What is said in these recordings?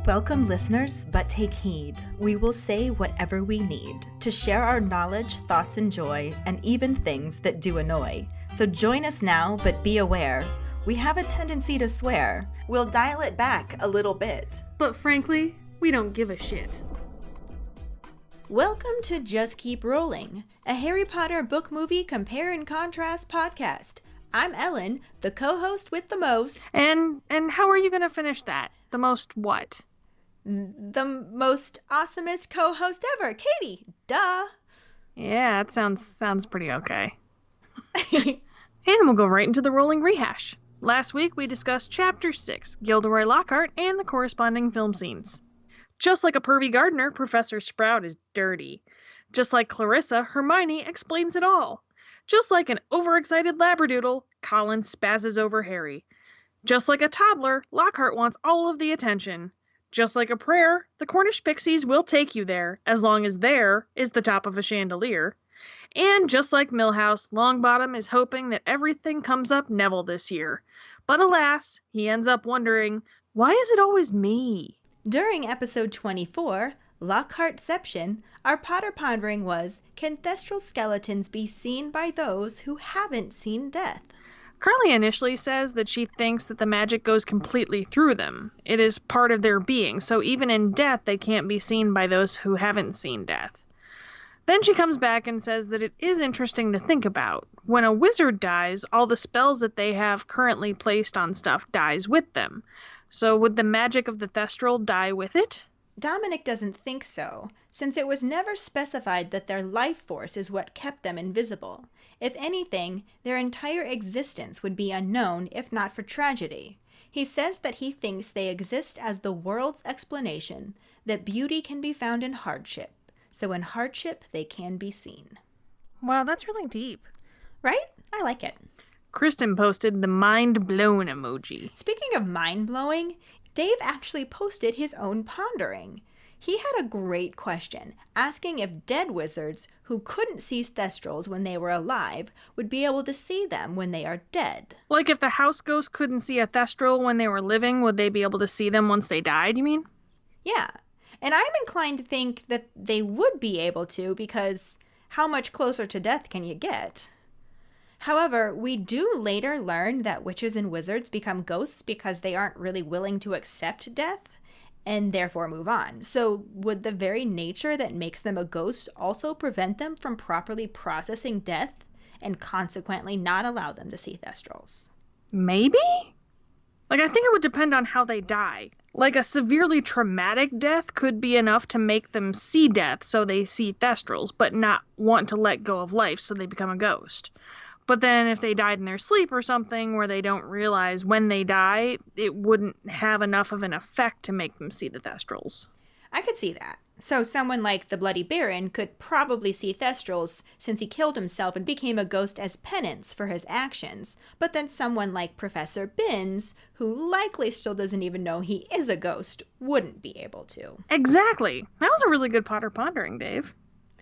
Welcome, listeners, but take heed. We will say whatever we need to share our knowledge, thoughts, and joy, and even things that do annoy. So join us now, but be aware. We have a tendency to swear. We'll dial it back a little bit. But frankly, we don't give a shit. Welcome to Just Keep Rolling, a Harry Potter book movie compare and contrast podcast. I'm Ellen, the co-host with the most. And how are you going to finish that? The most what? The most awesomest co-host ever, Katie. Duh. Yeah, that sounds pretty okay. And we'll go right into the rolling rehash. Last week we discussed Chapter 6, Gilderoy Lockhart, and the corresponding film scenes. Just like a pervy gardener, Professor Sprout is dirty. Just like Clarissa, Hermione explains it all. Just like an overexcited labradoodle, Colin spazzes over Harry. Just like a toddler, Lockhart wants all of the attention. Just like a prayer, the Cornish pixies will take you there, as long as there is the top of a chandelier. And just like Millhouse, Longbottom is hoping that everything comes up Neville this year. But alas, he ends up wondering, why is it always me? During episode 24, Lockhartception, our Potter pondering was, can thestral skeletons be seen by those who haven't seen death? Carly initially says that she thinks that the magic goes completely through them. It is part of their being, so even in death they can't be seen by those who haven't seen death. Then she comes back and says that it is interesting to think about. When a wizard dies, all the spells that they have currently placed on stuff dies with them. So would the magic of the thestral die with it? Dominic doesn't think so, since it was never specified that their life force is what kept them invisible. If anything, their entire existence would be unknown if not for tragedy. He says that he thinks they exist as the world's explanation, that beauty can be found in hardship, so in hardship they can be seen. Wow, that's really deep. Right? I like it. Kristen posted the mind-blown emoji. Speaking of mind-blowing, Dave actually posted his own pondering. He had a great question, asking if dead wizards who couldn't see thestrals when they were alive would be able to see them when they are dead. Like if the house ghost couldn't see a thestral when they were living, would they be able to see them once they died, you mean? Yeah, and I'm inclined to think that they would be able to, because how much closer to death can you get? However, we do later learn that witches and wizards become ghosts because they aren't really willing to accept death and therefore move on. So would the very nature that makes them a ghost also prevent them from properly processing death and consequently not allow them to see thestrals? Maybe? I think it would depend on how they die. A severely traumatic death could be enough to make them see death so they see thestrals, but not want to let go of life so they become a ghost. But then if they died in their sleep or something where they don't realize when they die, it wouldn't have enough of an effect to make them see the thestrals. I could see that. So someone like the Bloody Baron could probably see thestrals since he killed himself and became a ghost as penance for his actions. But then someone like Professor Binns, who likely still doesn't even know he is a ghost, wouldn't be able to. Exactly. That was a really good Potter pondering, Dave.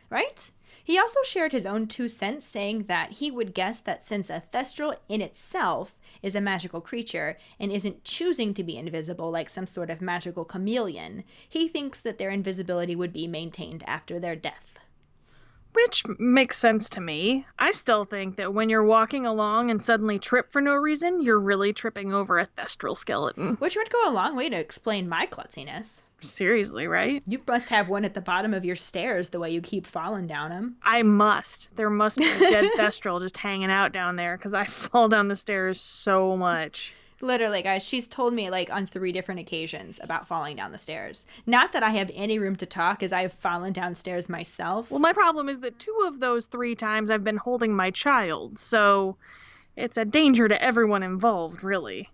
Right? He also shared his own 2 cents, saying that he would guess that since a thestral in itself is a magical creature and isn't choosing to be invisible like some sort of magical chameleon, he thinks that their invisibility would be maintained after their death. Which makes sense to me. I still think that when you're walking along and suddenly trip for no reason, you're really tripping over a thestral skeleton. Which would go a long way to explain my klutziness. Seriously, right? You must have one at the bottom of your stairs the way you keep falling down them. I must. There must be a dead thestral just hanging out down there because I fall down the stairs so much. Literally, guys, she's told me on 3 different occasions about falling down the stairs. Not that I have any room to talk, as I have fallen downstairs myself. Well, my problem is that 2 of those 3 times I've been holding my child, so it's a danger to everyone involved, really.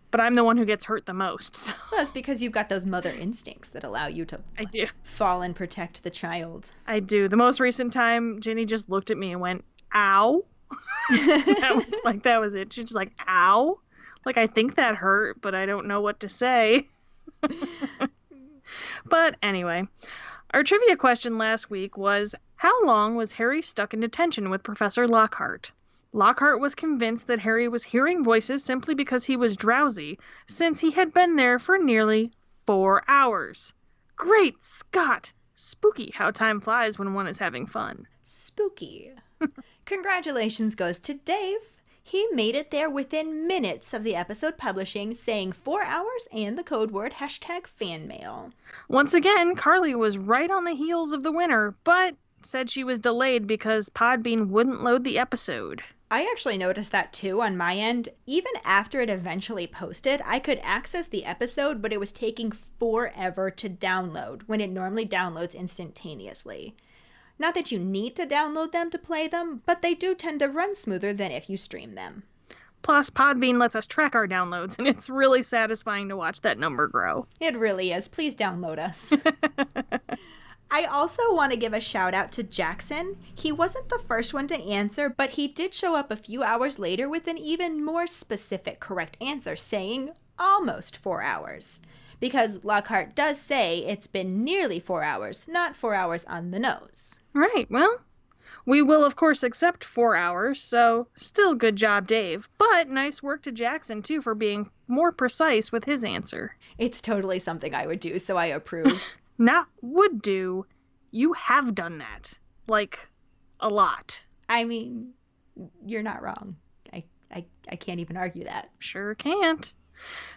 But I'm the one who gets hurt the most. So. Well, it's because you've got those mother instincts that allow you to fall and protect the child. I do. The most recent time, Ginny just looked at me and went, ow. that was it. She's just like, ow. I think that hurt, but I don't know what to say. But anyway, our trivia question last week was, how long was Harry stuck in detention with Professor Lockhart? Lockhart was convinced that Harry was hearing voices simply because he was drowsy, since he had been there for nearly 4 hours. Great Scott! Spooky how time flies when one is having fun. Spooky. Congratulations goes to Dave. He made it there within minutes of the episode publishing, saying 4 hours and the code word #fanmail. Once again, Carly was right on the heels of the winner, but said she was delayed because Podbean wouldn't load the episode. I actually noticed that too on my end. Even after it eventually posted, I could access the episode, but it was taking forever to download when it normally downloads instantaneously. Not that you need to download them to play them, but they do tend to run smoother than if you stream them. Plus, Podbean lets us track our downloads, and it's really satisfying to watch that number grow. It really is. Please download us. I also want to give a shout out to Jackson. He wasn't the first one to answer, but he did show up a few hours later with an even more specific correct answer, saying almost 4 hours. Because Lockhart does say it's been nearly 4 hours, not 4 hours on the nose. Right, well, we will of course accept 4 hours, so still good job, Dave. But nice work to Jackson, too, for being more precise with his answer. It's totally something I would do, so I approve. Not would do. You have done that. Like, a lot. I mean, you're not wrong. I can't even argue that. Sure can't.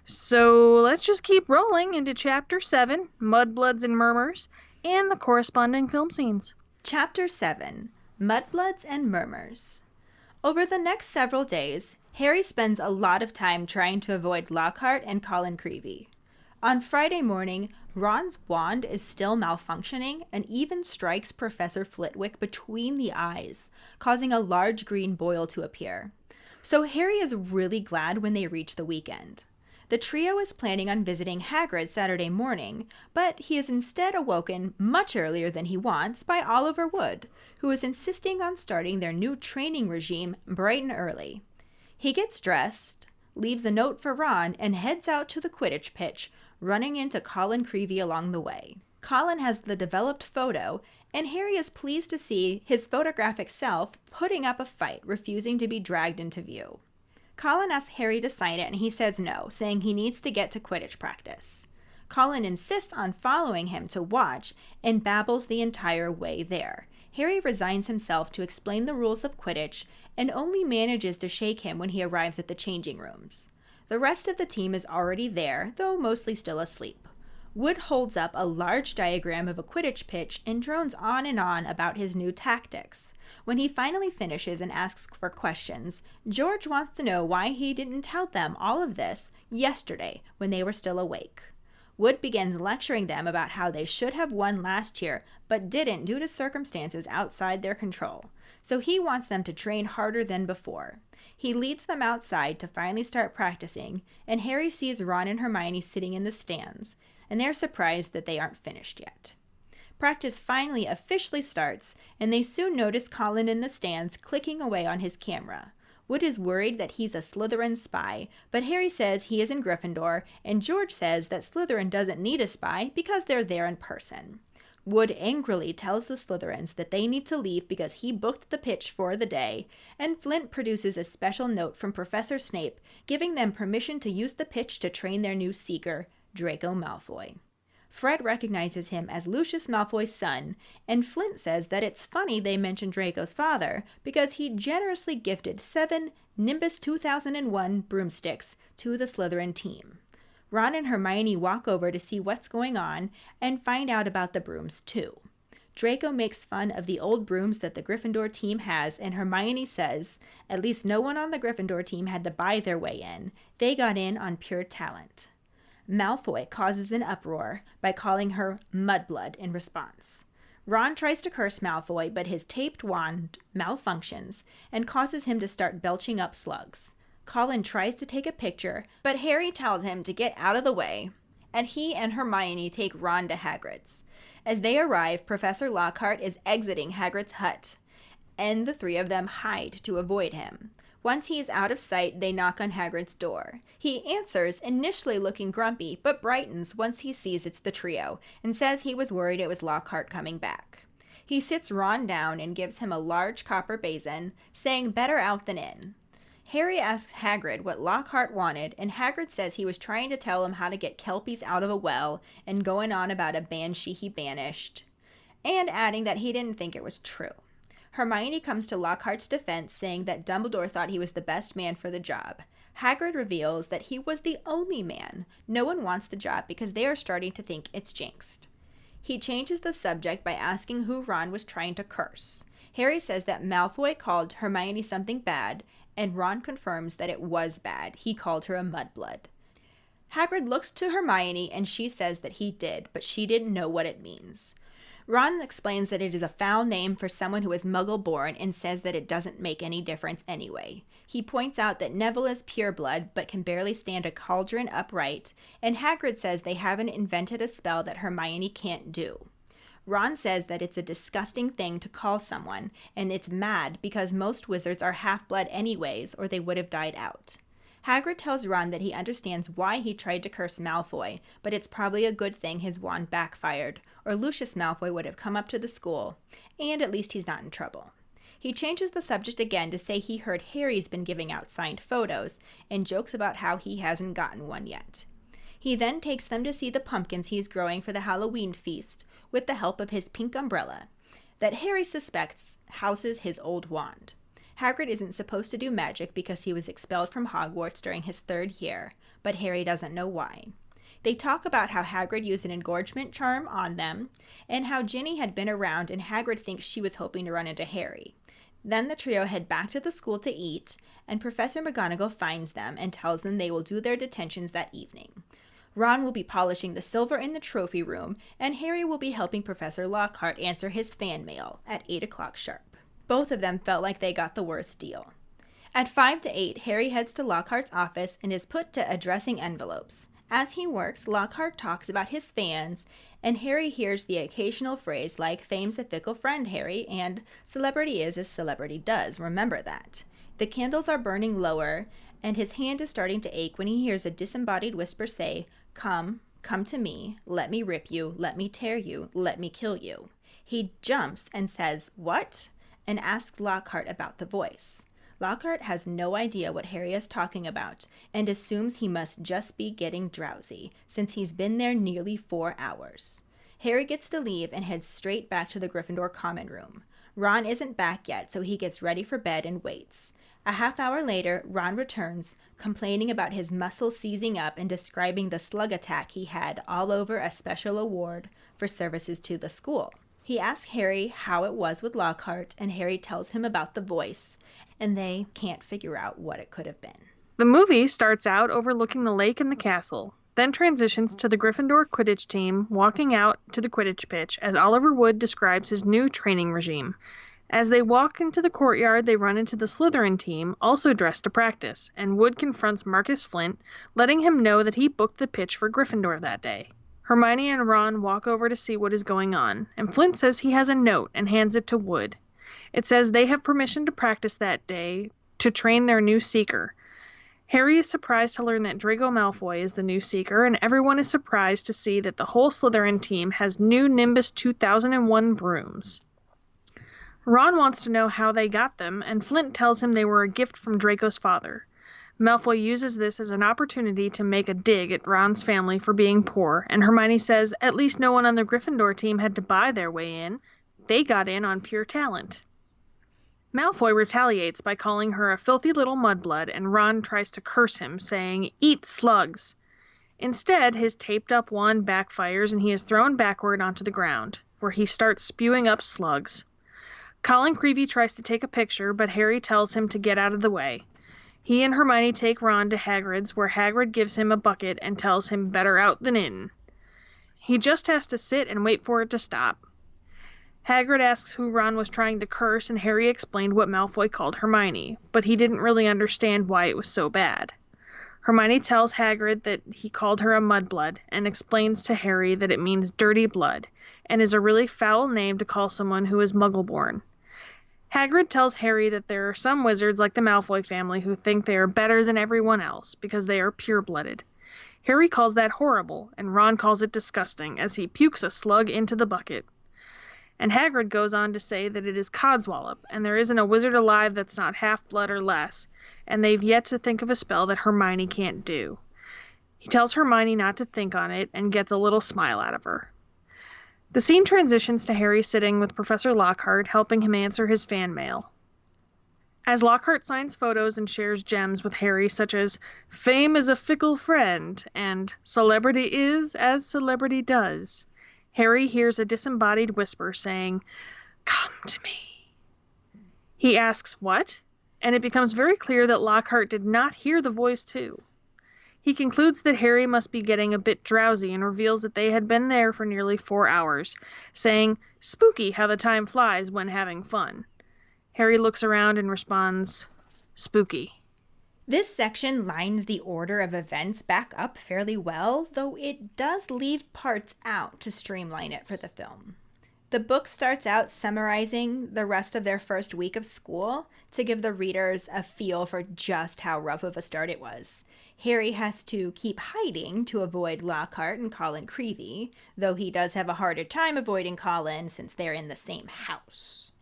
So let's just keep rolling into Chapter 7, Mudbloods and Murmurs, and the corresponding film scenes. Chapter 7, Mudbloods and Murmurs. Over the next several days, Harry spends a lot of time trying to avoid Lockhart and Colin Creevey. On Friday morning, Ron's wand is still malfunctioning and even strikes Professor Flitwick between the eyes, causing a large green boil to appear. So Harry is really glad when they reach the weekend. The trio is planning on visiting Hagrid Saturday morning, but he is instead awoken much earlier than he wants by Oliver Wood, who is insisting on starting their new training regime bright and early. He gets dressed, leaves a note for Ron, and heads out to the Quidditch pitch, running into Colin Creevey along the way. Colin has the developed photo, and Harry is pleased to see his photographic self putting up a fight, refusing to be dragged into view. Colin asks Harry to sign it, and he says no, saying he needs to get to Quidditch practice. Colin insists on following him to watch and babbles the entire way there. Harry resigns himself to explain the rules of Quidditch and only manages to shake him when he arrives at the changing rooms. The rest of the team is already there, though mostly still asleep. Wood holds up a large diagram of a Quidditch pitch and drones on and on about his new tactics. When he finally finishes and asks for questions, George wants to know why he didn't tell them all of this yesterday when they were still awake. Wood begins lecturing them about how they should have won last year, but didn't due to circumstances outside their control. So he wants them to train harder than before. He leads them outside to finally start practicing, and Harry sees Ron and Hermione sitting in the stands, and they're surprised that they aren't finished yet. Practice finally officially starts, and they soon notice Colin in the stands clicking away on his camera. Wood is worried that he's a Slytherin spy, but Harry says he is in Gryffindor, and George says that Slytherin doesn't need a spy because they're there in person. Wood angrily tells the Slytherins that they need to leave because he booked the pitch for the day, and Flint produces a special note from Professor Snape giving them permission to use the pitch to train their new seeker, Draco Malfoy. Fred recognizes him as Lucius Malfoy's son, and Flint says that it's funny they mention Draco's father because he generously gifted 7 Nimbus 2001 broomsticks to the Slytherin team. Ron and Hermione walk over to see what's going on and find out about the brooms too. Draco makes fun of the old brooms that the Gryffindor team has, and Hermione says at least no one on the Gryffindor team had to buy their way in. They got in on pure talent. Malfoy causes an uproar by calling her Mudblood in response. Ron tries to curse Malfoy, but his taped wand malfunctions and causes him to start belching up slugs. Colin tries to take a picture, but Harry tells him to get out of the way, and he and Hermione take Ron to Hagrid's. As they arrive, Professor Lockhart is exiting Hagrid's hut, and the three of them hide to avoid him. Once he is out of sight, they knock on Hagrid's door. He answers, initially looking grumpy, but brightens once he sees it's the trio, and says he was worried it was Lockhart coming back. He sits Ron down and gives him a large copper basin, saying better out than in. Harry asks Hagrid what Lockhart wanted, and Hagrid says he was trying to tell him how to get kelpies out of a well and going on about a banshee he banished, and adding that he didn't think it was true. Hermione comes to Lockhart's defense, saying that Dumbledore thought he was the best man for the job. Hagrid reveals that he was the only man. No one wants the job because they are starting to think it's jinxed. He changes the subject by asking who Ron was trying to curse. Harry says that Malfoy called Hermione something bad, and Ron confirms that it was bad. He called her a mudblood. Hagrid looks to Hermione and she says that he did, but she didn't know what it means. Ron explains that it is a foul name for someone who is Muggle-born and says that it doesn't make any difference anyway. He points out that Neville is pureblood but can barely stand a cauldron upright, and Hagrid says they haven't invented a spell that Hermione can't do. Ron says that it's a disgusting thing to call someone, and it's mad because most wizards are half-blood anyways, or they would have died out. Hagrid tells Ron that he understands why he tried to curse Malfoy, but it's probably a good thing his wand backfired, or Lucius Malfoy would have come up to the school, and at least he's not in trouble. He changes the subject again to say he heard Harry's been giving out signed photos, and jokes about how he hasn't gotten one yet. He then takes them to see the pumpkins he's growing for the Halloween feast, with the help of his pink umbrella, that Harry suspects houses his old wand. Hagrid isn't supposed to do magic because he was expelled from Hogwarts during his 3rd year, but Harry doesn't know why. They talk about how Hagrid used an engorgement charm on them, and how Ginny had been around and Hagrid thinks she was hoping to run into Harry. Then the trio head back to the school to eat, and Professor McGonagall finds them and tells them they will do their detentions that evening. Ron will be polishing the silver in the trophy room, and Harry will be helping Professor Lockhart answer his fan mail at 8 o'clock sharp. Both of them felt like they got the worst deal. At 5 to 8, Harry heads to Lockhart's office and is put to addressing envelopes. As he works, Lockhart talks about his fans, and Harry hears the occasional phrase like, "Fame's a fickle friend, Harry," and "Celebrity is as celebrity does, remember that." The candles are burning lower, and his hand is starting to ache when he hears a disembodied whisper say, "Come, come to me, let me rip you, let me tear you, let me kill you." He jumps and says, "What?" and asks Lockhart about the voice. Lockhart has no idea what Harry is talking about and assumes he must just be getting drowsy, since he's been there nearly 4 hours. Harry gets to leave and heads straight back to the Gryffindor common room. Ron isn't back yet, so he gets ready for bed and waits. A half hour later, Ron returns, complaining about his muscles seizing up and describing the slug attack he had all over a special award for services to the school. He asks Harry how it was with Lockhart, and Harry tells him about the voice, and they can't figure out what it could have been. The movie starts out overlooking the lake and the castle, then transitions to the Gryffindor Quidditch team walking out to the Quidditch pitch as Oliver Wood describes his new training regime. As they walk into the courtyard, they run into the Slytherin team, also dressed to practice, and Wood confronts Marcus Flint, letting him know that he booked the pitch for Gryffindor that day. Hermione and Ron walk over to see what is going on, and Flint says he has a note and hands it to Wood. It says they have permission to practice that day to train their new Seeker. Harry is surprised to learn that Draco Malfoy is the new Seeker, and everyone is surprised to see that the whole Slytherin team has new Nimbus 2001 brooms. Ron wants to know how they got them, and Flint tells him they were a gift from Draco's father. Malfoy uses this as an opportunity to make a dig at Ron's family for being poor, and Hermione says at least no one on the Gryffindor team had to buy their way in. They got in on pure talent. Malfoy retaliates by calling her a filthy little mudblood, and Ron tries to curse him, saying, "Eat slugs." Instead, his taped-up wand backfires and he is thrown backward onto the ground, where he starts spewing up slugs. Colin Creevey tries to take a picture, but Harry tells him to get out of the way. He and Hermione take Ron to Hagrid's, where Hagrid gives him a bucket and tells him better out than in. He just has to sit and wait for it to stop. Hagrid asks who Ron was trying to curse, and Harry explained what Malfoy called Hermione, but he didn't really understand why it was so bad. Hermione tells Hagrid that he called her a mudblood, and explains to Harry that it means dirty blood, and is a really foul name to call someone who is Muggle-born. Hagrid tells Harry that there are some wizards like the Malfoy family who think they are better than everyone else because they are pure-blooded. Harry calls that horrible, and Ron calls it disgusting as he pukes a slug into the bucket. And Hagrid goes on to say that it is Codswallop, and there isn't a wizard alive that's not half-blood or less, and they've yet to think of a spell that Hermione can't do. He tells Hermione not to think on it and gets a little smile out of her. The scene transitions to Harry sitting with Professor Lockhart, helping him answer his fan mail. As Lockhart signs photos and shares gems with Harry, such as "Fame is a fickle friend" and "Celebrity is as celebrity does," Harry hears a disembodied whisper saying, "Come to me." He asks, "What?" And it becomes very clear that Lockhart did not hear the voice too. He concludes that Harry must be getting a bit drowsy and reveals that they had been there for nearly 4 hours, saying, "Spooky how the time flies when having fun." Harry looks around and responds, "Spooky." This section lines the order of events back up fairly well, though it does leave parts out to streamline it for the film. The book starts out summarizing the rest of their first week of school to give the readers a feel for just how rough of a start it was. Harry has to keep hiding to avoid Lockhart and Colin Creevey, though he does have a harder time avoiding Colin since they're in the same house.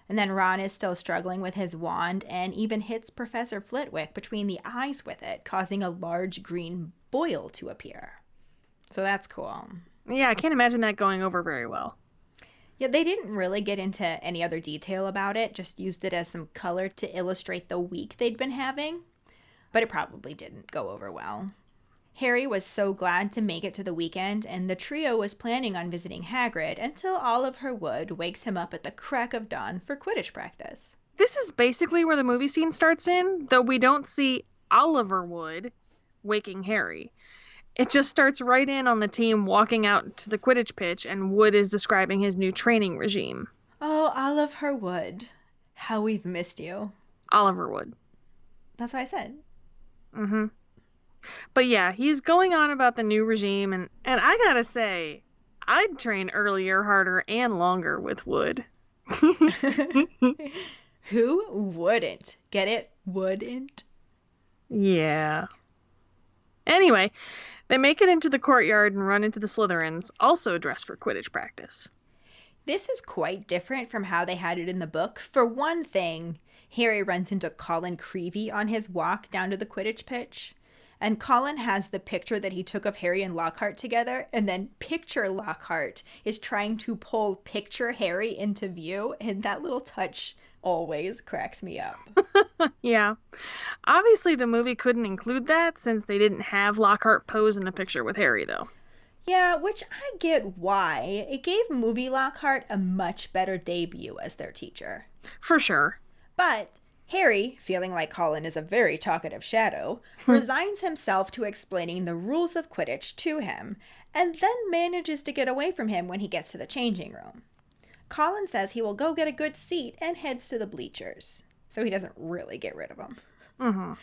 And then Ron is still struggling with his wand and even hits Professor Flitwick between the eyes with it, causing a large green boil to appear. So that's cool. Yeah, I can't imagine that going over very well. Yeah, they didn't really get into any other detail about it, just used it as some color to illustrate the week they'd been having. But it probably didn't go over well. Harry was so glad to make it to the weekend, and the trio was planning on visiting Hagrid until Oliver Wood wakes him up at the crack of dawn for Quidditch practice. This is basically where the movie scene starts in, though we don't see Oliver Wood waking Harry. It just starts right in on the team walking out to the Quidditch pitch, and Wood is describing his new training regime. Oh, Oliver Wood. How we've missed you. Oliver Wood. That's what I said. Mm-hmm. But yeah, he's going on about the new regime, and I gotta say, I'd train earlier, harder, and longer with Wood. Who wouldn't? Get it? Wouldn't? Yeah. Anyway, they make it into the courtyard and run into the Slytherins, also dressed for Quidditch practice. This is quite different from how they had it in the book. For one thing, Harry runs into Colin Creevey on his walk down to the Quidditch pitch. And Colin has the picture that he took of Harry and Lockhart together, and then Picture Lockhart is trying to pull Picture Harry into view, and that little touch always cracks me up. Yeah. Obviously, the movie couldn't include that since they didn't have Lockhart pose in the picture with Harry, though. Yeah, which I get why. It gave movie Lockhart a much better debut as their teacher. For sure. But Harry, feeling like Colin is a very talkative shadow, resigns himself to explaining the rules of Quidditch to him, and then manages to get away from him when he gets to the changing room. Colin says he will go get a good seat and heads to the bleachers, so he doesn't really get rid of him. Mm-hmm.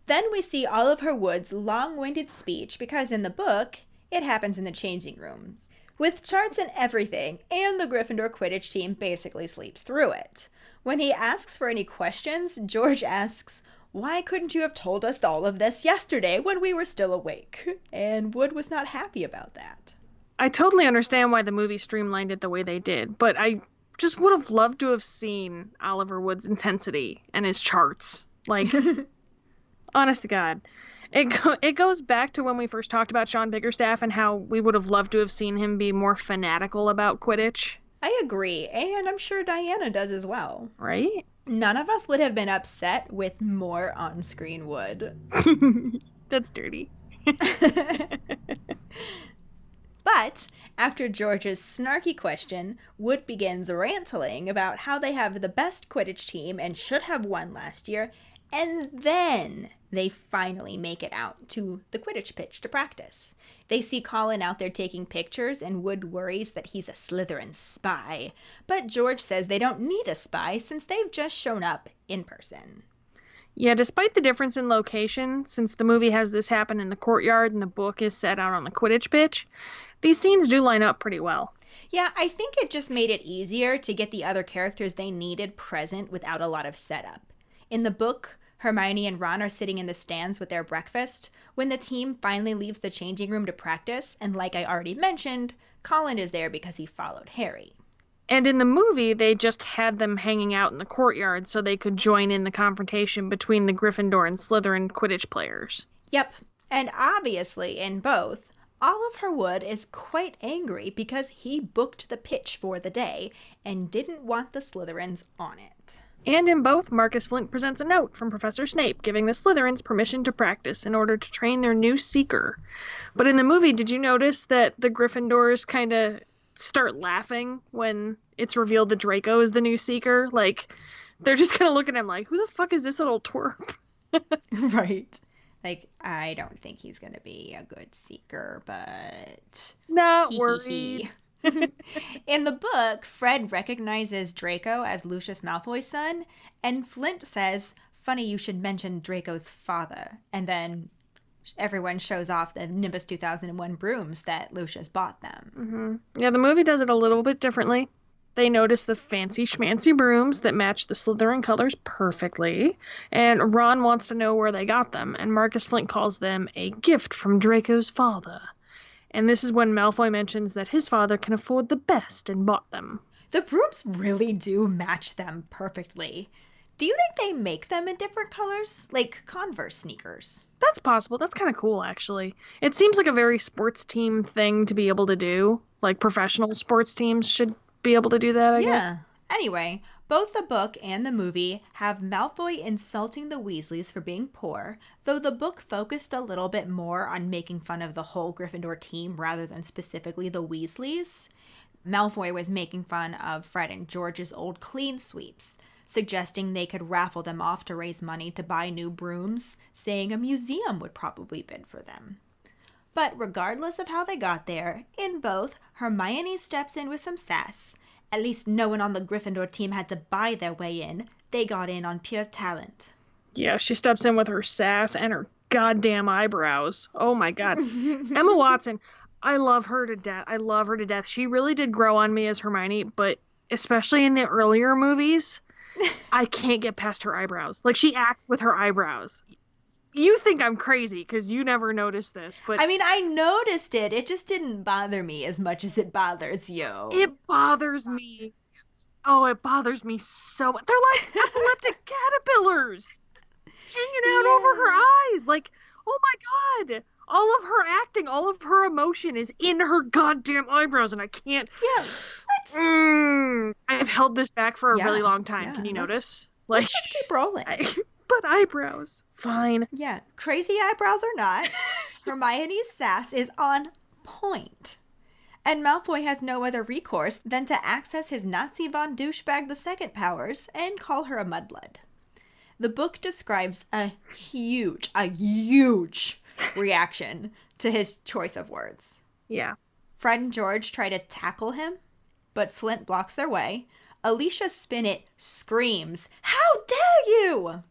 Then we see Oliver Wood's long-winded speech, because in the book, it happens in the changing rooms, with charts and everything, and the Gryffindor Quidditch team basically sleeps through it. When he asks for any questions, George asks, "Why couldn't you have told us all of this yesterday when we were still awake?" And Wood was not happy about that. I totally understand why the movie streamlined it the way they did, but I just would have loved to have seen Oliver Wood's intensity and his charts. Like, honest to God. It goes back to when we first talked about Sean Biggerstaff and how we would have loved to have seen him be more fanatical about Quidditch. I agree, and I'm sure Diana does as well. Right? None of us would have been upset with more on-screen Wood. That's dirty. But after George's snarky question, Wood begins ranting about how they have the best Quidditch team and should have won last year, and then they finally make it out to the Quidditch pitch to practice. They see Colin out there taking pictures, and Wood worries that he's a Slytherin spy. But George says they don't need a spy since they've just shown up in person. Yeah, despite the difference in location, since the movie has this happen in the courtyard and the book is set out on the Quidditch pitch, these scenes do line up pretty well. Yeah, I think it just made it easier to get the other characters they needed present without a lot of setup. In the book, Hermione and Ron are sitting in the stands with their breakfast when the team finally leaves the changing room to practice, and like I already mentioned, Colin is there because he followed Harry. And in the movie, they just had them hanging out in the courtyard so they could join in the confrontation between the Gryffindor and Slytherin Quidditch players. Yep, and obviously in both, Oliver Wood is quite angry because he booked the pitch for the day and didn't want the Slytherins on it. And in both, Marcus Flint presents a note from Professor Snape giving the Slytherins permission to practice in order to train their new Seeker. But in the movie, did you notice that the Gryffindors kind of start laughing when it's revealed that Draco is the new Seeker? Like, they're just kind of looking at him like, who the fuck is this little twerp? Right. Like, I don't think he's going to be a good Seeker, but... Not worried. In the book, Fred recognizes Draco as Lucius Malfoy's son, and Flint says, "Funny you should mention Draco's father." And then everyone shows off the Nimbus 2001 brooms that Lucius bought them. Mm-hmm. Yeah, the movie does it a little bit differently. They notice the fancy schmancy brooms that match the Slytherin colors perfectly, and Ron wants to know where they got them, and Marcus Flint calls them a gift from Draco's father. And this is when Malfoy mentions that his father can afford the best and bought them. The brooms really do match them perfectly. Do you think they make them in different colors? Like Converse sneakers? That's possible. That's kind of cool, actually. It seems like a very sports team thing to be able to do. Like professional sports teams should be able to do that, I guess. Anyway, both the book and the movie have Malfoy insulting the Weasleys for being poor, though the book focused a little bit more on making fun of the whole Gryffindor team rather than specifically the Weasleys. Malfoy was making fun of Fred and George's old clean sweeps, suggesting they could raffle them off to raise money to buy new brooms, saying a museum would probably bid for them. But regardless of how they got there, in both, Hermione steps in with some sass. At least no one on the Gryffindor team had to buy their way in. They got in on pure talent. Yeah, she steps in with her sass and her goddamn eyebrows. Oh my god. Emma Watson, I love her to death. I love her to death. She really did grow on me as Hermione, but especially in the earlier movies, I can't get past her eyebrows. Like, she acts with her eyebrows. You think I'm crazy because you never noticed this, but... I mean, I noticed it. It just didn't bother me as much as it bothers you. It bothers me. Oh, it bothers me so much. They're like epileptic caterpillars hanging out over her eyes. Like, oh my god. All of her acting, all of her emotion is in her goddamn eyebrows, and I can't... Yeah, I've held this back for a really long time. Can you notice? Like, let's just keep rolling. But eyebrows. Fine. Yeah, crazy eyebrows or not, Hermione's sass is on point. And Malfoy has no other recourse than to access his Nazi von douchebag the second powers and call her a mudblood. The book describes a huge reaction to his choice of words. Yeah. Fred and George try to tackle him, but Flint blocks their way. Alicia Spinnet screams, "How dare you!"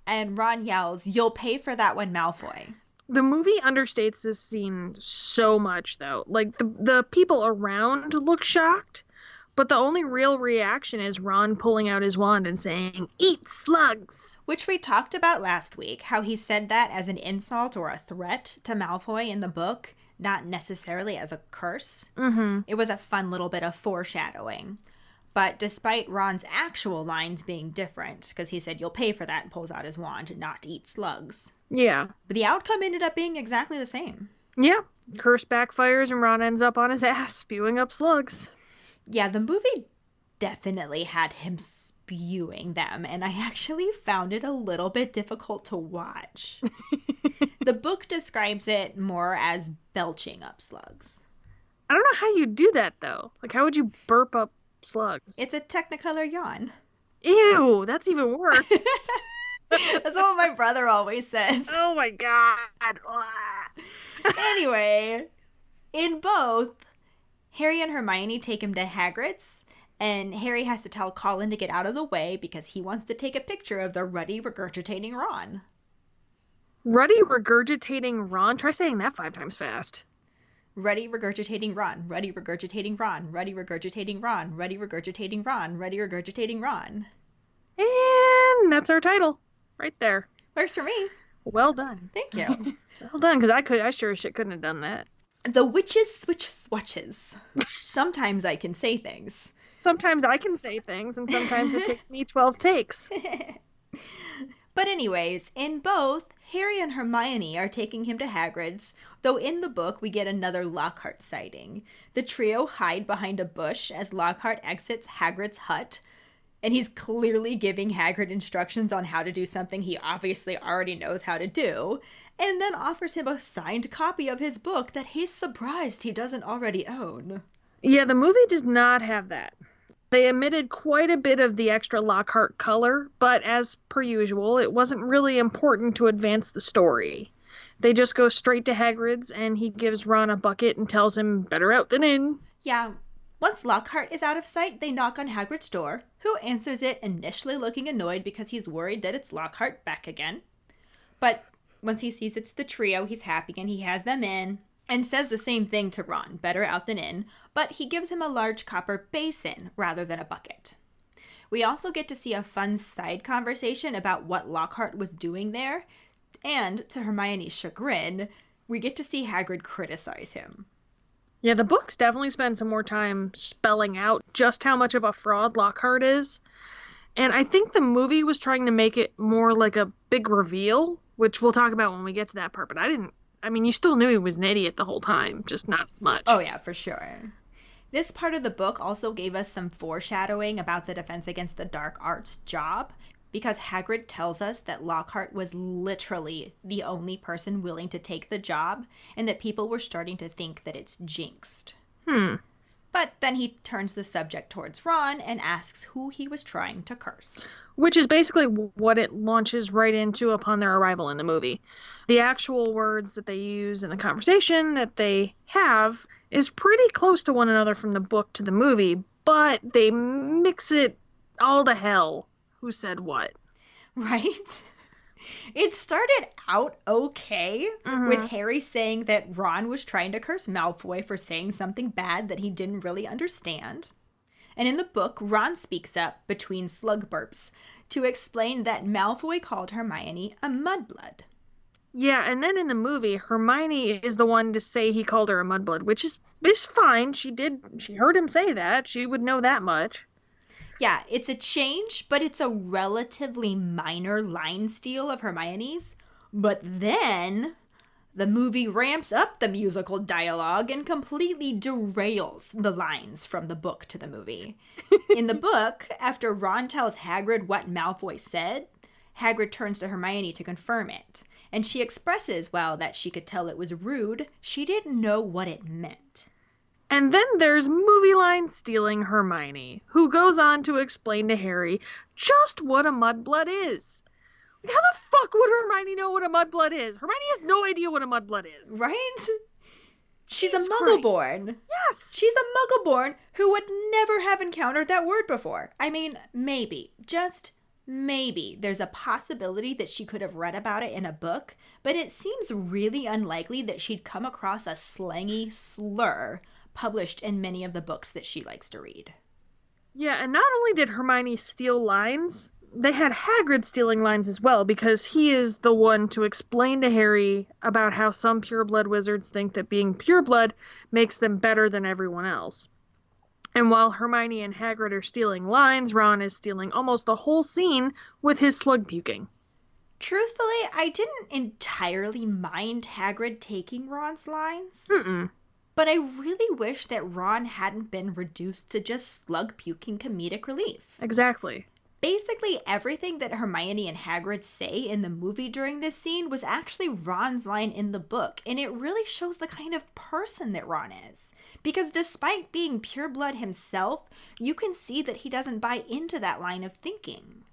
And Ron yells, "You'll pay for that one, Malfoy." The movie understates this scene so much, though. Like, the people around look shocked, but the only real reaction is Ron pulling out his wand and saying, "Eat slugs!" Which we talked about last week, how he said that as an insult or a threat to Malfoy in the book, not necessarily as a curse. Mm-hmm. It was a fun little bit of foreshadowing. But despite Ron's actual lines being different, because he said, "You'll pay for that," and pulls out his wand, not eat slugs. Yeah. But the outcome ended up being exactly the same. Yeah. Curse backfires and Ron ends up on his ass spewing up slugs. Yeah, the movie definitely had him spewing them, and I actually found it a little bit difficult to watch. The book describes it more as belching up slugs. I don't know how you do that, though. Like, how would you burp up slugs? It's a Technicolor yawn. Ew, that's even worse. That's what my brother always says. Oh my god. Anyway, in both, Harry and Hermione take him to Hagrid's, and Harry has to tell Colin to get out of the way because he wants to take a picture of the Ruddy Regurgitating Ron. Ruddy Regurgitating Ron? Try saying that 5 times fast. Ruddy Regurgitating Ron, Ruddy Regurgitating Ron, Ruddy Regurgitating Ron, Ruddy Regurgitating Ron, Ruddy Regurgitating Ron. And that's our title. Right there. Works for me. Well done. Thank you. Well done, because I sure as shit couldn't have done that. The witches switch swatches. Sometimes I can say things. Sometimes I can say things, and sometimes it takes me 12 takes. But anyways, in both, Harry and Hermione are taking him to Hagrid's, though in the book we get another Lockhart sighting. The trio hide behind a bush as Lockhart exits Hagrid's hut, and he's clearly giving Hagrid instructions on how to do something he obviously already knows how to do, and then offers him a signed copy of his book that he's surprised he doesn't already own. Yeah, the movie does not have that. They omitted quite a bit of the extra Lockhart color, but as per usual, it wasn't really important to advance the story. They just go straight to Hagrid's, and he gives Ron a bucket and tells him better out than in. Yeah, once Lockhart is out of sight, they knock on Hagrid's door, who answers it, initially looking annoyed because he's worried that it's Lockhart back again. But once he sees it's the trio, he's happy and he has them in, and says the same thing to Ron, better out than in, but he gives him a large copper basin rather than a bucket. We also get to see a fun side conversation about what Lockhart was doing there, and to Hermione's chagrin, we get to see Hagrid criticize him. Yeah, the books definitely spend some more time spelling out just how much of a fraud Lockhart is. And I think the movie was trying to make it more like a big reveal, which we'll talk about when we get to that part, but you still knew he was an idiot the whole time, just not as much. Oh yeah, for sure. This part of the book also gave us some foreshadowing about the Defense Against the Dark Arts job, because Hagrid tells us that Lockhart was literally the only person willing to take the job, and that people were starting to think that it's jinxed. But then he turns the subject towards Ron and asks who he was trying to curse. Which is basically what it launches right into upon their arrival in the movie. The actual words that they use in the conversation that they have is pretty close to one another from the book to the movie, but they mix it all to hell. Who said what? Right? It started out okay with Harry saying that Ron was trying to curse Malfoy for saying something bad that he didn't really understand. And in the book, Ron speaks up between slug burps to explain that Malfoy called Hermione a mudblood. Yeah, and then in the movie, Hermione is the one to say he called her a mudblood, which is fine. She heard him say that. She would know that much. Yeah, it's a change, but it's a relatively minor line steal of Hermione's. But then the movie ramps up the musical dialogue and completely derails the lines from the book to the movie. In the book, after Ron tells Hagrid what Malfoy said, Hagrid turns to Hermione to confirm it. And she expresses, well, that she could tell it was rude. She didn't know what it meant. And then there's movie line stealing Hermione, who goes on to explain to Harry just what a mudblood is. How the fuck would Hermione know what a mudblood is? Hermione has no idea what a mudblood is. Right? She's Jesus a Muggleborn. Christ. Yes. She's a Muggleborn who would never have encountered that word before. I mean, maybe, just maybe, there's a possibility that she could have read about it in a book, but it seems really unlikely that she'd come across a slangy slur published in many of the books that she likes to read. Yeah, and not only did Hermione steal lines, they had Hagrid stealing lines as well, because he is the one to explain to Harry about how some pureblood wizards think that being pureblood makes them better than everyone else. And while Hermione and Hagrid are stealing lines, Ron is stealing almost the whole scene with his slug puking. Truthfully, I didn't entirely mind Hagrid taking Ron's lines. But I really wish that Ron hadn't been reduced to just slug puking comedic relief. Exactly. Basically, everything that Hermione and Hagrid say in the movie during this scene was actually Ron's line in the book, and it really shows the kind of person that Ron is. Because despite being pureblood himself, you can see that he doesn't buy into that line of thinking.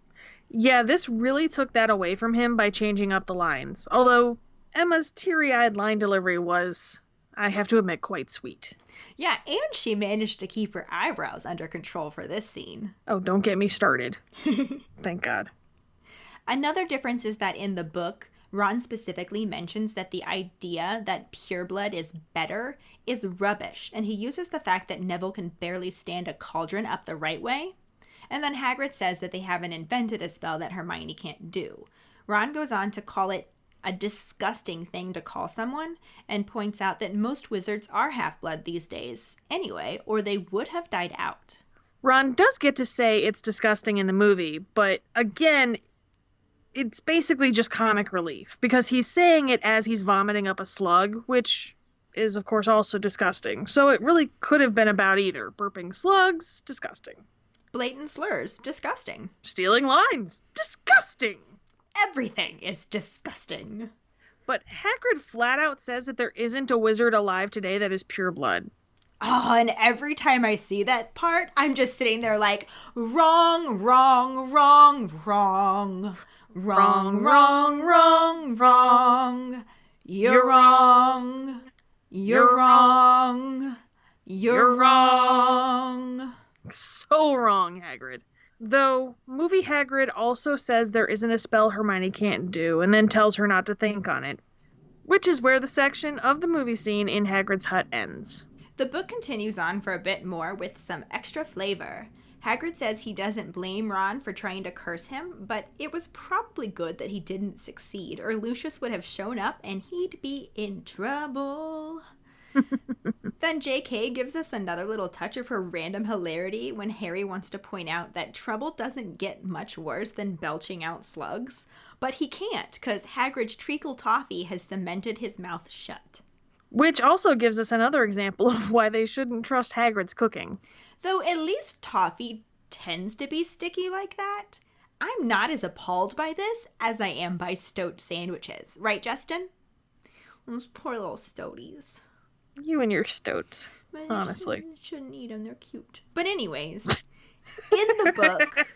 Yeah, this really took that away from him by changing up the lines. Although Emma's teary-eyed line delivery was, I have to admit, quite sweet. Yeah, and she managed to keep her eyebrows under control for this scene. Oh, don't get me started. Thank God. Another difference is that in the book, Ron specifically mentions that the idea that pureblood is better is rubbish, and he uses the fact that Neville can barely stand a cauldron up the right way. And then Hagrid says that they haven't invented a spell that Hermione can't do. Ron goes on to call it a disgusting thing to call someone, and points out that most wizards are half-blood these days anyway, or they would have died out. Ron does get to say it's disgusting in the movie, but again, it's basically just comic relief because he's saying it as he's vomiting up a slug, which is, of course, also disgusting. So it really could have been about either. Burping slugs, disgusting. Blatant slurs, disgusting. Stealing lines, disgusting. Everything is disgusting. But Hagrid flat out says that there isn't a wizard alive today that is pure blood. Oh, and every time I see that part, I'm just sitting there like, wrong, wrong, wrong, wrong. Wrong, wrong, wrong, wrong. You're wrong. You're wrong. You're wrong. So wrong, Hagrid. Though, movie Hagrid also says there isn't a spell Hermione can't do, and then tells her not to think on it. Which is where the section of the movie scene in Hagrid's hut ends. The book continues on for a bit more with some extra flavor. Hagrid says he doesn't blame Ron for trying to curse him, but it was probably good that he didn't succeed, or Lucius would have shown up and he'd be in trouble. Then J.K. gives us another little touch of her random hilarity when Harry wants to point out that trouble doesn't get much worse than belching out slugs, but he can't because Hagrid's treacle toffee has cemented his mouth shut. Which also gives us another example of why they shouldn't trust Hagrid's cooking. Though at least toffee tends to be sticky like that. I'm not as appalled by this as I am by stoat sandwiches. Right, Justin? Those poor little stoaties. You and your stoats, honestly. Shouldn't eat them, they're cute. But anyways, in the book,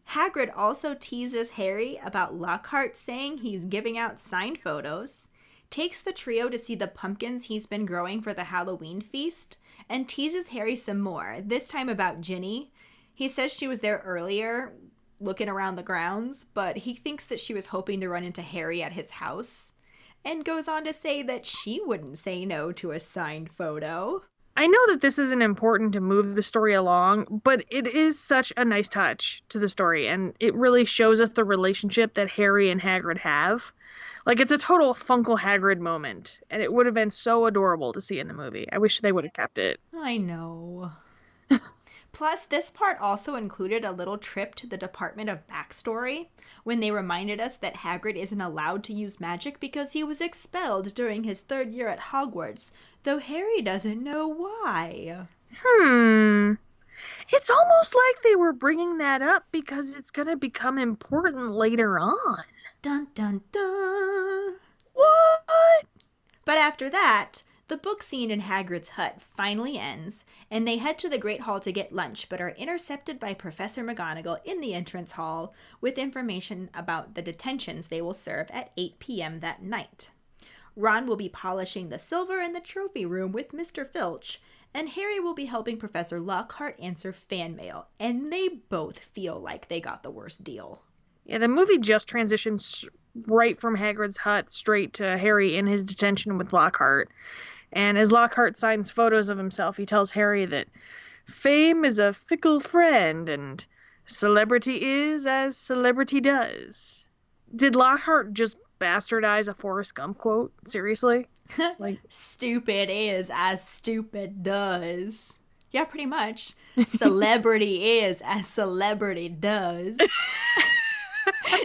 Hagrid also teases Harry about Lockhart saying he's giving out signed photos, takes the trio to see the pumpkins he's been growing for the Halloween feast, and teases Harry some more, this time about Ginny. He says she was there earlier, looking around the grounds, but he thinks that she was hoping to run into Harry at his house, and goes on to say that she wouldn't say no to a signed photo. I know that this isn't important to move the story along, but it is such a nice touch to the story, and it really shows us the relationship that Harry and Hagrid have. Like, it's a total Funkle Hagrid moment, and it would have been so adorable to see in the movie. I wish they would have kept it. I know. Plus, this part also included a little trip to the Department of Backstory, when they reminded us that Hagrid isn't allowed to use magic because he was expelled during his 3rd year at Hogwarts, though Harry doesn't know why. It's almost like they were bringing that up because it's going to become important later on. Dun dun dun. What? But after that, the book scene in Hagrid's hut finally ends, and they head to the Great Hall to get lunch, but are intercepted by Professor McGonagall in the entrance hall with information about the detentions they will serve at 8 p.m. that night. Ron will be polishing the silver in the trophy room with Mr. Filch, and Harry will be helping Professor Lockhart answer fan mail, and they both feel like they got the worst deal. Yeah, the movie just transitions right from Hagrid's hut straight to Harry in his detention with Lockhart. And as Lockhart signs photos of himself, he tells Harry that fame is a fickle friend and celebrity is as celebrity does. Did Lockhart just bastardize a Forrest Gump quote? Seriously? Like, stupid is as stupid does. Yeah, pretty much. Celebrity is as celebrity does.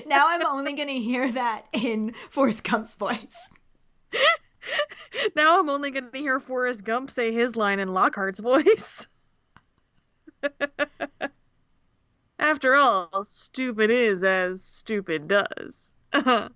Now I'm only going to hear that in Forrest Gump's voice. Now I'm only going to hear Forrest Gump say his line in Lockhart's voice. After all, stupid is as stupid does. Yeah,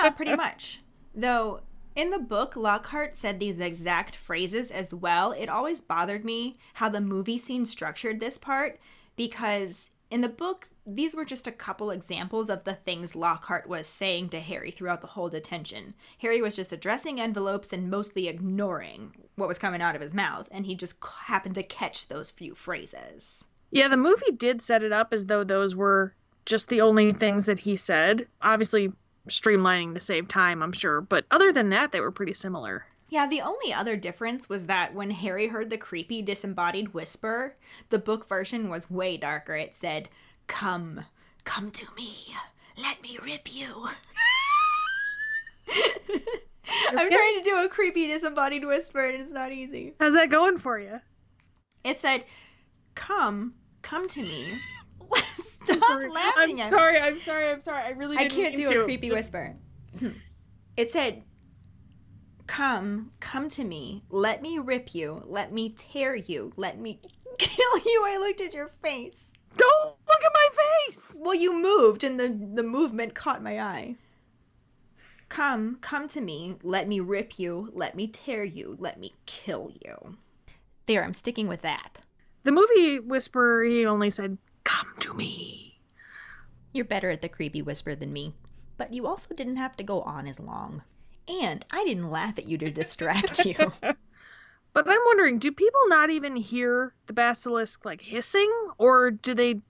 pretty much. Though, in the book, Lockhart said these exact phrases as well. It always bothered me how the movie scene structured this part, because in the book, these were just a couple examples of the things Lockhart was saying to Harry throughout the whole detention. Harry was just addressing envelopes and mostly ignoring what was coming out of his mouth, and he just happened to catch those few phrases. Yeah, the movie did set it up as though those were just the only things that he said. Obviously, streamlining to save time, I'm sure. But other than that, they were pretty similar. Yeah, the only other difference was that when Harry heard the creepy disembodied whisper, the book version was way darker. It said, come to me, let me rip you. I'm trying to do a creepy disembodied whisper and it's not easy. How's that going for you? It said, come to me. Stop laughing at me. I'm sorry. I really didn't can't mean do to. a creepy whisper. It said, come to me. Let me rip you. Let me tear you. Let me kill you. I looked at your face. Don't look at my face! Well, you moved, and the movement caught my eye. Come to me. Let me rip you. Let me tear you. Let me kill you. There, I'm sticking with that. The movie whisperer, he only said, come to me. You're better at the creepy whisper than me, but you also didn't have to go on as long. And I didn't laugh at you to distract you. But I'm wondering, do people not even hear the basilisk, like, hissing? Or do they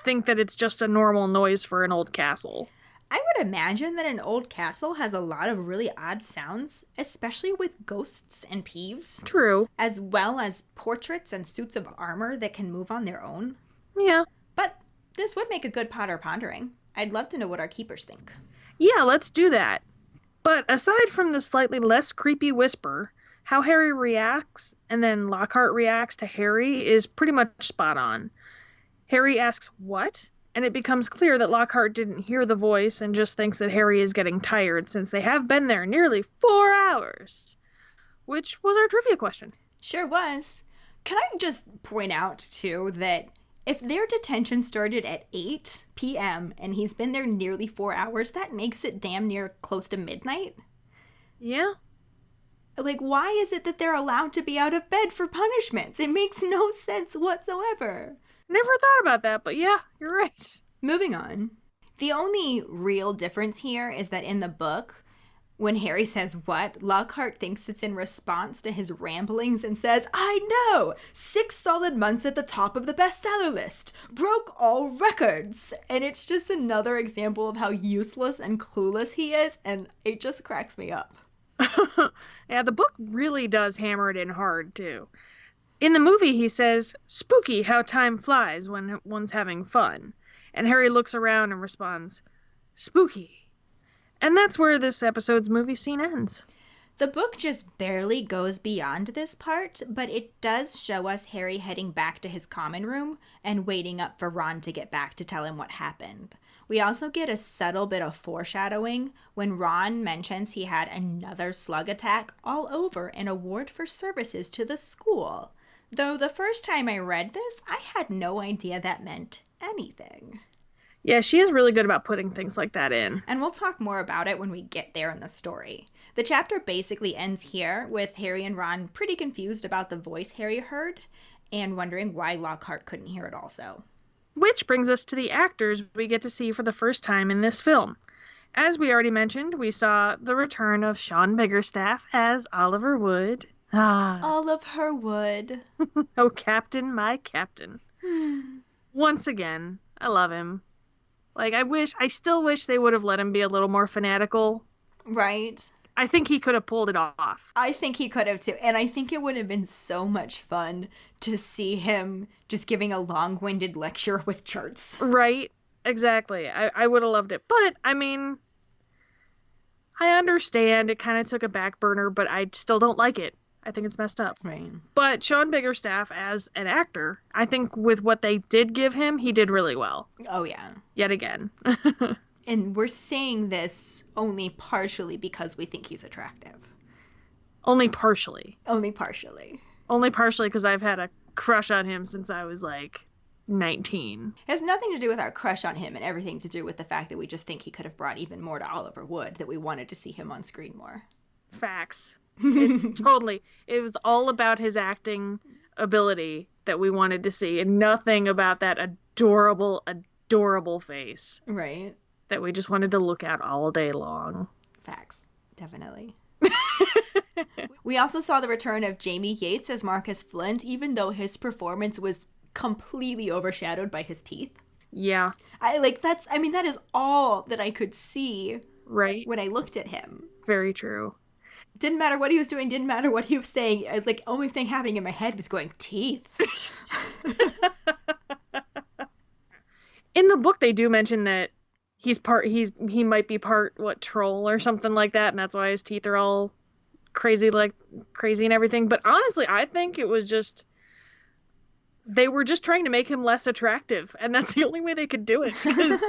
think that it's just a normal noise for an old castle? I would imagine that an old castle has a lot of really odd sounds, especially with ghosts and peeves. True. As well as portraits and suits of armor that can move on their own. Yeah. But this would make a good Potter pondering. I'd love to know what our keepers think. Yeah, let's do that. But aside from the slightly less creepy whisper, how Harry reacts and then Lockhart reacts to Harry is pretty much spot on. Harry asks, what? And it becomes clear that Lockhart didn't hear the voice and just thinks that Harry is getting tired since they have been there nearly 4 hours. Which was our trivia question. Sure was. Can I just point out, too, that if their detention started at 8 p.m. and he's been there nearly 4 hours, that makes it damn near close to midnight? Yeah. Like, why is it that they're allowed to be out of bed for punishments? It makes no sense whatsoever. Never thought about that, but yeah, you're right. Moving on. The only real difference here is that in the book, when Harry says what, Lockhart thinks it's in response to his ramblings and says, I know! 6 solid months at the top of the bestseller list! Broke all records! And it's just another example of how useless and clueless he is, and it just cracks me up. Yeah, the book really does hammer it in hard, too. In the movie, he says, spooky how time flies when one's having fun. And Harry looks around and responds, spooky. And that's where this episode's movie scene ends. The book just barely goes beyond this part, but it does show us Harry heading back to his common room and waiting up for Ron to get back to tell him what happened. We also get a subtle bit of foreshadowing when Ron mentions he had another slug attack all over an award for services to the school. Though the first time I read this, I had no idea that meant anything. Yeah, she is really good about putting things like that in. And we'll talk more about it when we get there in the story. The chapter basically ends here with Harry and Ron pretty confused about the voice Harry heard and wondering why Lockhart couldn't hear it also. Which brings us to the actors we get to see for the first time in this film. As we already mentioned, we saw the return of Sean Biggerstaff as Oliver Wood. Oliver Wood. Oh, Captain, my Captain. Once again, I love him. Like, I still wish they would have let him be a little more fanatical. Right. I think he could have pulled it off. I think he could have too. And I think it would have been so much fun to see him just giving a long-winded lecture with charts. Right. Exactly. I would have loved it. But, I mean, I understand it kind of took a back burner, but I still don't like it. I think it's messed up. Right. But Sean Biggerstaff, as an actor, I think with what they did give him, he did really well. Oh, yeah. Yet again. And we're saying this only partially because we think he's attractive. Only partially. Only partially. Only partially because I've had a crush on him since I was, 19. It has nothing to do with our crush on him and everything to do with the fact that we just think he could have brought even more to Oliver Wood, that we wanted to see him on screen more. Facts. It was all about his acting ability that we wanted to see, and nothing about that adorable face. Right. That we just wanted to look at all day long. Facts. Definitely. We also saw the return of Jamie Yates as Marcus Flint, even though his performance was completely overshadowed by his teeth. Yeah. That is all that I could see. Right. When I looked at him. Very true. Didn't matter what he was doing, didn't matter what he was saying. Only thing happening in my head was going, teeth. In the book, they do mention that he might be part, troll or something like that, and that's why his teeth are all crazy and everything. But honestly, I think it was just they were just trying to make him less attractive, and that's the only way they could do it. Because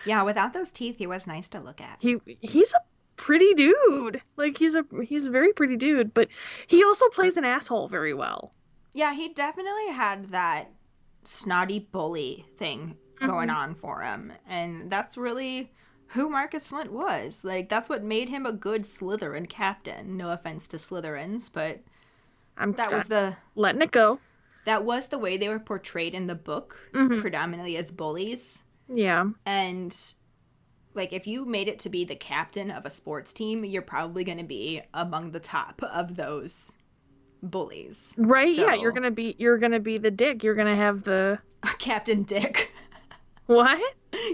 Yeah, without those teeth, he was nice to look at. he's a pretty dude. Like he's a very pretty dude, but he also plays an asshole very well. Yeah, he definitely had that snotty bully thing going on for him. And that's really who Marcus Flint was. Like, that's what made him a good Slytherin captain. No offense to Slytherins, but I'm letting it go. That was the way they were portrayed in the book, predominantly as bullies. Yeah. And, like, if you made it to be the captain of a sports team, you're probably going to be among the top of those bullies. Right, so, yeah, you're gonna be the dick. You're gonna have the Captain Dick. What?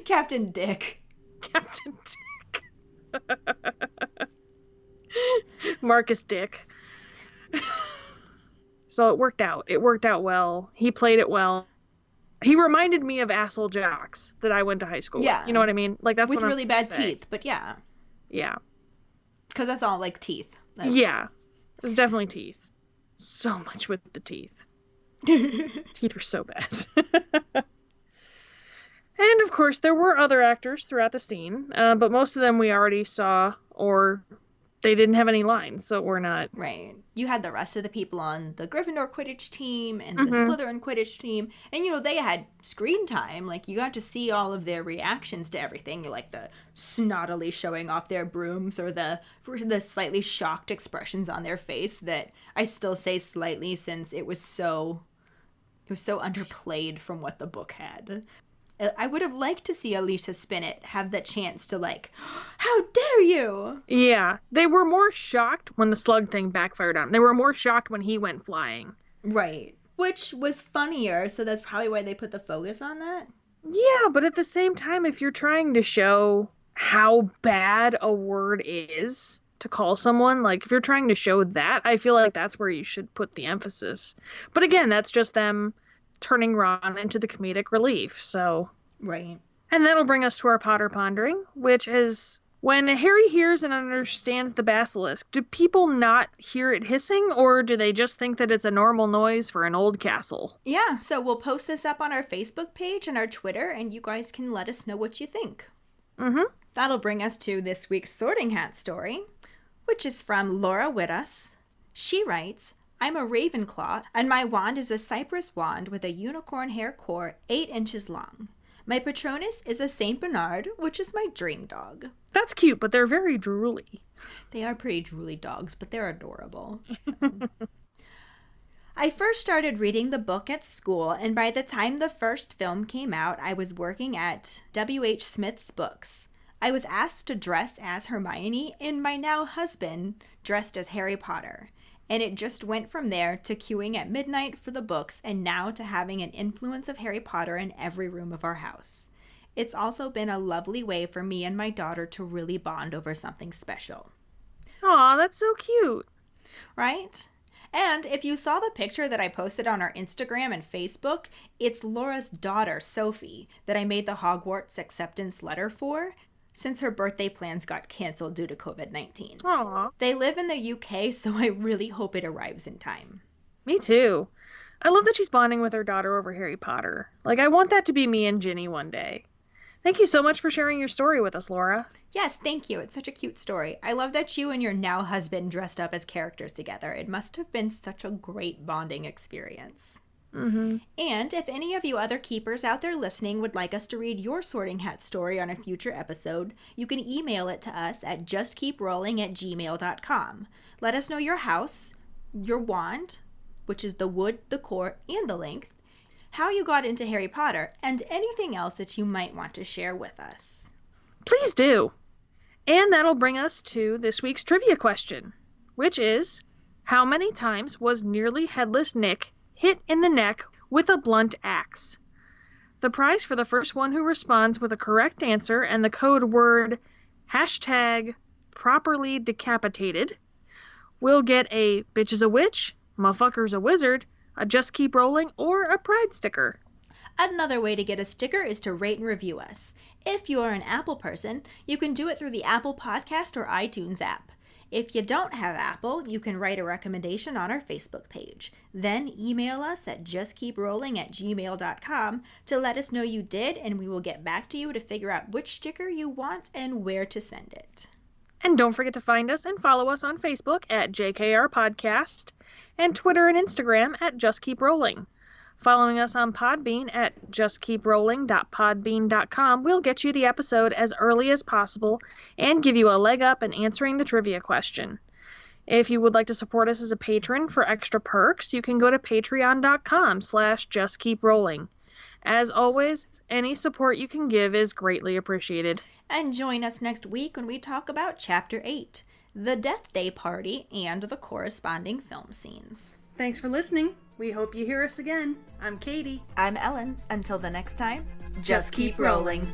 Captain Dick. Captain Dick. Marcus Dick. So it worked out. It worked out well. He played it well. He reminded me of asshole jocks that I went to high school with. You know what I mean? Like, that's with what really bad teeth, but yeah. Yeah. Because that's all, like, teeth. Yeah. It's definitely teeth. So much with the teeth. Teeth were so bad. And, of course, there were other actors throughout the scene, but most of them we already saw, or they didn't have any lines, so we're not... Right. You had the rest of the people on the Gryffindor Quidditch team and the Slytherin Quidditch team, and, you know, they had screen time. Like, you got to see all of their reactions to everything, like the snottily showing off their brooms or the slightly shocked expressions on their face that I still say slightly since it was so underplayed from what the book had. I would have liked to see Alicia Spinnet have the chance to, like, how dare you? Yeah. They were more shocked when the slug thing backfired on them. They were more shocked when he went flying. Right. Which was funnier, so that's probably why they put the focus on that. Yeah, but at the same time, if you're trying to show how bad a word is to call someone, like, if you're trying to show that, I feel like that's where you should put the emphasis. But again, that's just them turning Ron into the comedic relief, so... Right. And that'll bring us to our Potter Pondering, which is, when Harry hears and understands the basilisk, do people not hear it hissing, or do they just think that it's a normal noise for an old castle? Yeah, so we'll post this up on our Facebook page and our Twitter, and you guys can let us know what you think. That'll bring us to this week's Sorting Hat story, which is from Laura Whittus. She writes... I'm a Ravenclaw, and my wand is a cypress wand with a unicorn hair core 8 inches long. My Patronus is a Saint Bernard, which is my dream dog. That's cute, but they're very drooly. They are pretty drooly dogs, but they're adorable. I first started reading the book at school, and by the time the first film came out, I was working at W.H. Smith's books. I was asked to dress as Hermione, and my now husband dressed as Harry Potter. And it just went from there to queuing at midnight for the books and now to having an influence of Harry Potter in every room of our house. It's also been a lovely way for me and my daughter to really bond over something special. Aw, that's so cute. Right? And if you saw the picture that I posted on our Instagram and Facebook, it's Laura's daughter, Sophie, that I made the Hogwarts acceptance letter for, since her birthday plans got canceled due to COVID-19. Aww. They live in the UK, so I really hope it arrives in time. Me too. I love that she's bonding with her daughter over Harry Potter. Like, I want that to be me and Ginny one day. Thank you so much for sharing your story with us, Laura. Yes, thank you. It's such a cute story. I love that you and your now husband dressed up as characters together. It must have been such a great bonding experience. And if any of you other keepers out there listening would like us to read your Sorting Hat story on a future episode, you can email it to us at justkeeprolling@gmail.com. Let us know your house, your wand, which is the wood, the core, and the length, how you got into Harry Potter, and anything else that you might want to share with us. Please do. And that'll bring us to this week's trivia question, which is, how many times was nearly headless Nick hit in the neck with a blunt axe? The prize for the first one who responds with a correct answer and the code word #properly decapitated will get a bitch is a witch, motherfucker's a wizard, a just keep rolling, or a pride sticker. Another way to get a sticker is to rate and review us. If you are an Apple person, you can do it through the Apple Podcast or iTunes app. If you don't have Apple, you can write a recommendation on our Facebook page. Then email us at justkeeprolling@gmail.com to let us know you did, and we will get back to you to figure out which sticker you want and where to send it. And don't forget to find us and follow us on Facebook at JKR Podcast and Twitter and Instagram at Just Keep Rolling. Following us on Podbean at justkeeprolling.podbean.com will get you the episode as early as possible and give you a leg up in answering the trivia question. If you would like to support us as a patron for extra perks, you can go to patreon.com/justkeeprolling. As always, any support you can give is greatly appreciated. And join us next week when we talk about Chapter 8, the Death Day Party and the corresponding film scenes. Thanks for listening. We hope you hear us again. I'm Katie. I'm Ellen. Until the next time, just keep rolling.